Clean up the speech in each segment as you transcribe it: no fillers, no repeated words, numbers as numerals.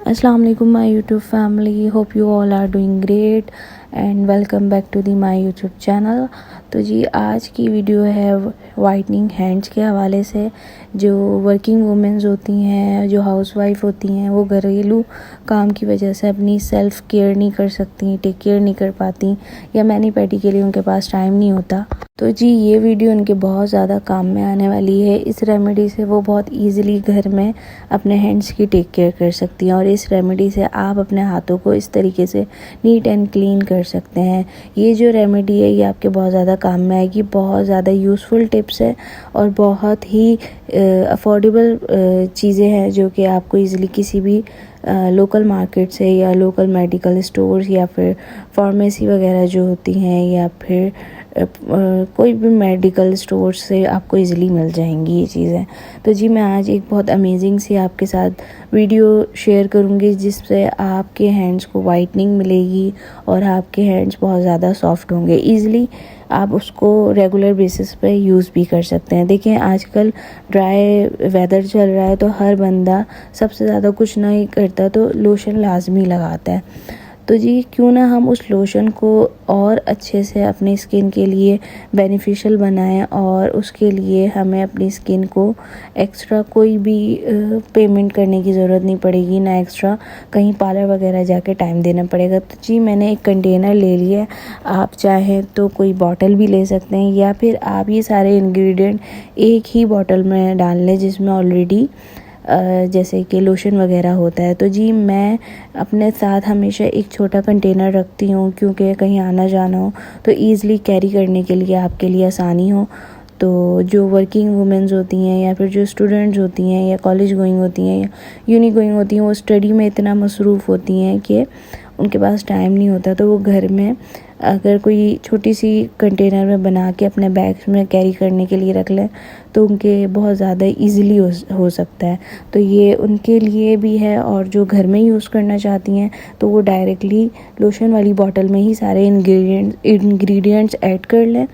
Assalamu alaikum my YouTube family, hope you all are doing great and welcome back to my YouTube channel। तो जी आज की video है whitening hands के हवाले से। जो वर्किंग वुमेंस होती हैं, जो हाउसवाइफ होती हैं, वो घरेलू काम की वजह से अपनी सेल्फ़ केयर नहीं कर सकती, टेक केयर नहीं कर पाती, या मैनी पैडी के लिए उनके पास टाइम नहीं होता। तो जी ये वीडियो उनके बहुत ज़्यादा काम में आने वाली है। इस रेमेडी से वो बहुत ईज़िली घर में अपने हैंड्स की टेक केयर कर सकती हैं और इस रेमेडी से आप अपने हाथों को इस तरीके से नीट एंड क्लीन कर सकते हैं। ये जो रेमेडी है ये आपके बहुत ज़्यादा काम में आएगी। बहुत ज़्यादा यूज़फुल टिप्स है और बहुत ही अफोर्डेबल चीज़ें हैं जो कि आपको ईज़िली किसी भी लोकल मार्केट से या लोकल मेडिकल स्टोर्स या फिर फार्मेसी वगैरह जो होती हैं या फिर कोई भी मेडिकल स्टोर से आपको इजीली मिल जाएंगी ये चीज़ें। तो जी मैं आज एक बहुत अमेजिंग सी आपके साथ वीडियो शेयर करूँगी जिससे आपके हैंड्स को वाइटनिंग मिलेगी और आपके हैंड्स बहुत ज़्यादा सॉफ्ट होंगे। ईज़िली आप उसको रेगुलर बेसिस पे यूज़ भी कर सकते हैं। देखिए आजकल ड्राई वेदर चल रहा है तो हर बंदा सबसे ज़्यादा कुछ नहीं करता तो लोशन लाजमी लगाता है। तो जी क्यों ना हम उस लोशन को और अच्छे से अपनी स्किन के लिए बेनिफिशियल बनाएं और उसके लिए हमें अपनी स्किन को एक्स्ट्रा कोई भी पेमेंट करने की ज़रूरत नहीं पड़ेगी, ना एक्स्ट्रा कहीं पार्लर वगैरह जाके टाइम देना पड़ेगा। तो जी मैंने एक कंटेनर ले लिया है, आप चाहें तो कोई बॉटल भी ले सकते हैं या फिर आप ये सारे इंग्रेडिएंट एक ही बॉटल में डाल लें जिसमें ऑलरेडी जैसे कि लोशन वगैरह होता है। तो जी मैं अपने साथ हमेशा एक छोटा कंटेनर रखती हूँ क्योंकि कहीं आना जाना हो तो ईज़िली कैरी करने के लिए आपके लिए आसानी हो। तो जो वर्किंग वुमेंस होती हैं या फिर जो स्टूडेंट्स होती हैं या कॉलेज गोइंग होती हैं या यूनी गोइंग होती हैं, वो स्टडी में इतना मसरूफ़ होती हैं कि उनके पास टाइम नहीं होता। तो वो घर में अगर कोई छोटी सी कंटेनर में बना के अपने बैग्स में कैरी करने के लिए रख लें तो उनके बहुत ज़्यादा इजीली हो सकता है। तो ये उनके लिए भी है और जो घर में यूज़ करना चाहती हैं तो वो डायरेक्टली लोशन वाली बॉटल में ही सारे इंग्रेडिएंट्स ऐड कर लें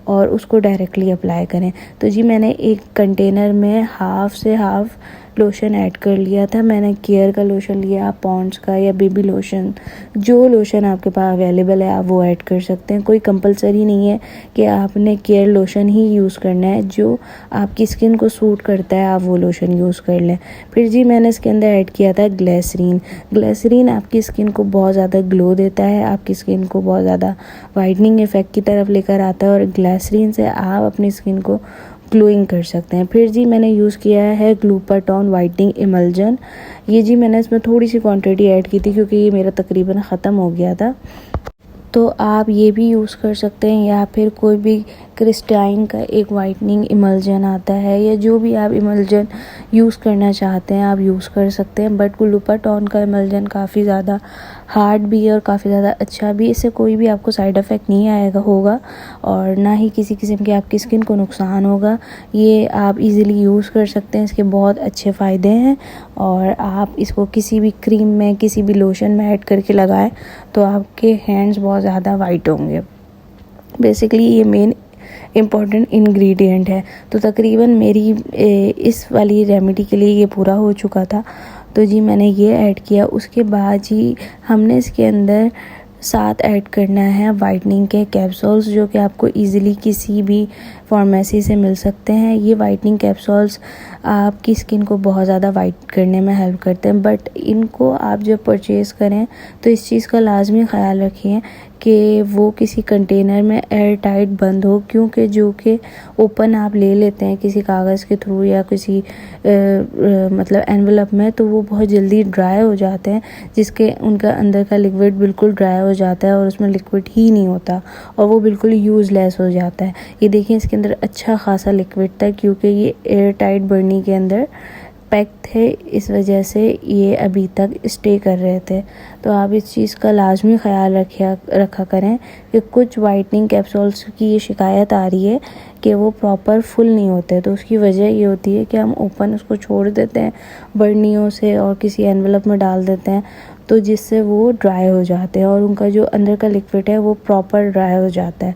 और उसको डायरेक्टली अप्लाई करें। तो जी मैंने एक कंटेनर में हाफ़ से हाफ़ लोशन ऐड कर लिया था। मैंने केयर का लोशन लिया, पॉन्ड्स का या बेबी लोशन, जो लोशन आपके पास अवेलेबल है आप वो ऐड कर सकते हैं। कोई कंपलसरी नहीं है कि आपने केयर लोशन ही यूज़ करना है, जो आपकी स्किन को सूट करता है आप वो लोशन यूज़ कर लें। फिर जी मैंने इसके अंदर ऐड किया था ग्लिसरीन। ग्लिसरीन आपकी स्किन को बहुत ज़्यादा ग्लो देता है, आपकी स्किन को बहुत ज़्यादा वाइटनिंग इफ़ेक्ट की तरफ लेकर आता है और ग्लिसरीन से आप अपनी स्किन को ग्लोइंग कर सकते हैं। फिर जी मैंने यूज़ किया है ग्लूटाथोन वाइटनिंग इमल्जन। ये जी मैंने इसमें थोड़ी सी क्वांटिटी ऐड की थी क्योंकि ये मेरा तकरीबन ख़त्म हो गया था। तो आप ये भी यूज़ कर सकते हैं या फिर कोई भी क्रिस्टाइन का एक वाइटनिंग इमल्जन आता है या जो भी आप इमल्जन यूज़ करना चाहते हैं आप यूज़ कर सकते हैं। बट ग्लूटाथोन का इमल्जन काफ़ी ज़्यादा हार्ड भी है और काफ़ी ज़्यादा अच्छा भी। इससे कोई भी आपको साइड इफ़ेक्ट नहीं आएगा होगा और ना ही किसी किस्म के आपकी स्किन को नुकसान होगा। ये आप इजीली यूज़ कर सकते हैं, इसके बहुत अच्छे फ़ायदे हैं और आप इसको किसी भी क्रीम में किसी भी लोशन में ऐड करके लगाएं तो आपके हैंड्स बहुत ज़्यादा वाइट होंगे। बेसिकली ये मेन इम्पॉर्टेंट इंग्रेडिएंट है। तो तकरीबन मेरी इस वाली रेमेडी के लिए ये पूरा हो चुका था। तो जी मैंने ये ऐड किया। उसके बाद जी हमने इसके अंदर साथ ऐड करना है वाइटनिंग के कैप्सूल्स जो कि आपको इजीली किसी भी फार्मेसी से मिल सकते हैं। ये वाइटनिंग कैप्सूल्स आपकी स्किन को बहुत ज़्यादा वाइट करने में हेल्प करते हैं। बट इनको आप जब परचेज़ करें तो इस चीज़ का लाजमी ख़याल रखिए कि वो किसी कंटेनर में एयर टाइट बंद हो, क्योंकि जो कि ओपन आप ले लेते हैं किसी कागज़ के थ्रू या किसी मतलब एनवेलप में तो वो बहुत जल्दी ड्राई हो जाते हैं, जिसके उनका अंदर का लिक्विड बिल्कुल ड्राई हो जाता है और उसमें लिक्विड ही नहीं होता और वो बिल्कुल यूज़लेस हो जाता है। ये देखिए इसके अंदर अच्छा खासा लिक्विड था क्योंकि ये एयर टाइट बर्नी के अंदर पैक थे, इस वजह से ये अभी तक स्टे कर रहे थे। तो आप इस चीज़ का लाजमी ख़याल रखा करें कि कुछ वाइटनिंग कैप्सूल्स की ये शिकायत आ रही है कि वो प्रॉपर फुल नहीं होते। तो उसकी वजह ये होती है कि हम ओपन उसको छोड़ देते हैं बर्नियों से और किसी एनवेलप में डाल देते हैं तो जिससे वो ड्राई हो जाते हैं और उनका जो अंदर का लिक्विड है वो प्रॉपर ड्राई हो जाता है।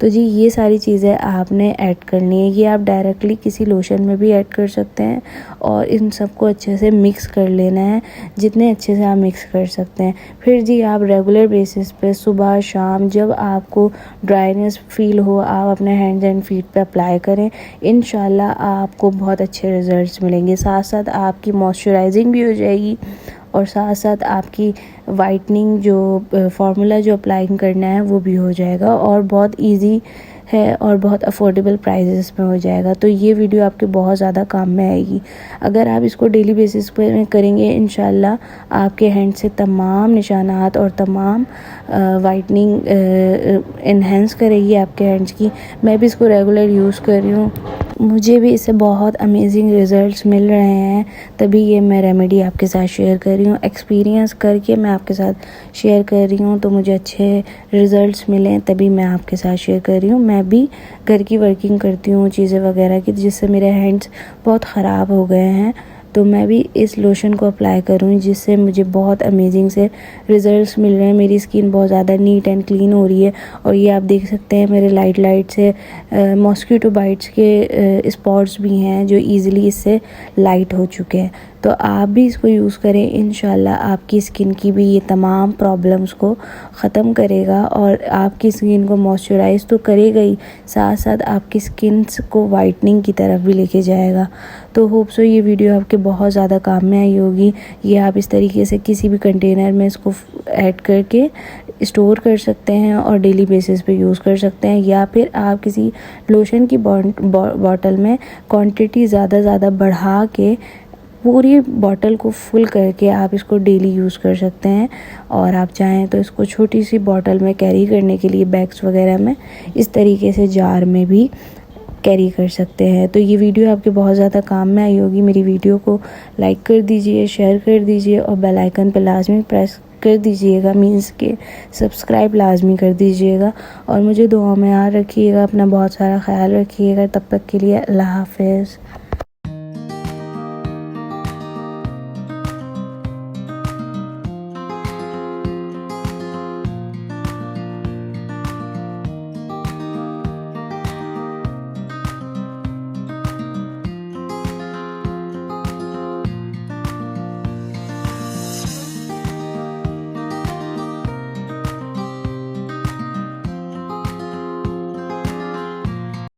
तो जी ये सारी चीज़ें आपने ऐड करनी है। ये आप डायरेक्टली किसी लोशन में भी ऐड कर सकते हैं और इन सबको अच्छे से मिक्स कर लेना है, जितने अच्छे से आप मिक्स कर सकते हैं। फिर जी आप रेगुलर बेसिस पे सुबह शाम जब आपको ड्राइनेस फील हो, आप अपने हैंड्स एंड फीट पे अप्लाई करें। इंशाल्लाह आपको बहुत अच्छे रिजल्ट्स मिलेंगे। साथ साथ आपकी मॉइस्चराइजिंग भी हो जाएगी और साथ साथ आपकी वाइटनिंग जो फार्मूला जो अप्लाई करना है वो भी हो जाएगा और बहुत इजी है और बहुत अफोर्डेबल प्राइसेस में हो जाएगा। तो ये वीडियो आपके बहुत ज़्यादा काम में आएगी। अगर आप इसको डेली बेसिस पे करेंगे इंशाल्लाह आपके हैंड से तमाम निशानात और तमाम वाइटनिंग इन्हेंस करेगी आपके हैंड्स की। मैं भी इसको रेगुलर यूज़ कर रही हूँ, मुझे भी इससे बहुत अमेजिंग रिज़ल्ट्स मिल रहे हैं, तभी ये मैं रेमेडी आपके साथ शेयर कर रही हूँ। एक्सपीरियंस करके मैं आपके साथ शेयर कर रही हूँ, तो मुझे अच्छे रिज़ल्ट्स मिले तभी मैं आपके साथ शेयर कर रही हूँ। मैं भी घर की वर्किंग करती हूँ चीज़ें वगैरह की, जिससे मेरे हैंड्स बहुत ख़राब हो गए हैं, तो मैं भी इस लोशन को अप्लाई करूँ जिससे मुझे बहुत अमेजिंग से रिज़ल्ट्स मिल रहे हैं। मेरी स्किन बहुत ज़्यादा नीट एंड क्लीन हो रही है और ये आप देख सकते हैं मेरे लाइट से मॉस्किटो बाइट्स के स्पॉट्स भी हैं जो ईज़िली इससे लाइट हो चुके हैं। तो आप भी इसको यूज़ करें, इंशाल्लाह आपकी स्किन की भी ये तमाम प्रॉब्लम्स को ख़त्म करेगा और आपकी स्किन को मॉइस्चराइज तो करेगा ही, साथ साथ आपकी स्किन को वाइटनिंग की तरफ भी लेके जाएगा। तो होप सो ये वीडियो आपके बहुत ज़्यादा काम में आई होगी। ये आप इस तरीके से किसी भी कंटेनर में इसको ऐड करके स्टोर कर सकते हैं और डेली बेसिस पे यूज़ कर सकते हैं, या फिर आप किसी लोशन की बॉटल में क्वांटिटी ज़्यादा बढ़ा के पूरी बॉटल को फुल करके आप इसको डेली यूज़ कर सकते हैं। और आप चाहें तो इसको छोटी सी बॉटल में कैरी करने के लिए बैग्स वगैरह में इस तरीके से जार में भी कैरी कर सकते हैं। तो ये वीडियो आपके बहुत ज़्यादा काम में आई होगी। मेरी वीडियो को लाइक कर दीजिए, शेयर कर दीजिए और बेल आइकन पर लाजमी प्रेस कर दीजिएगा, मीन्स के सब्सक्राइब लाजमी कर दीजिएगा और मुझे दुआ में याद रखिएगा। अपना बहुत सारा ख्याल रखिएगा। तब तक के लिए अल्लाह हाफ़िज़।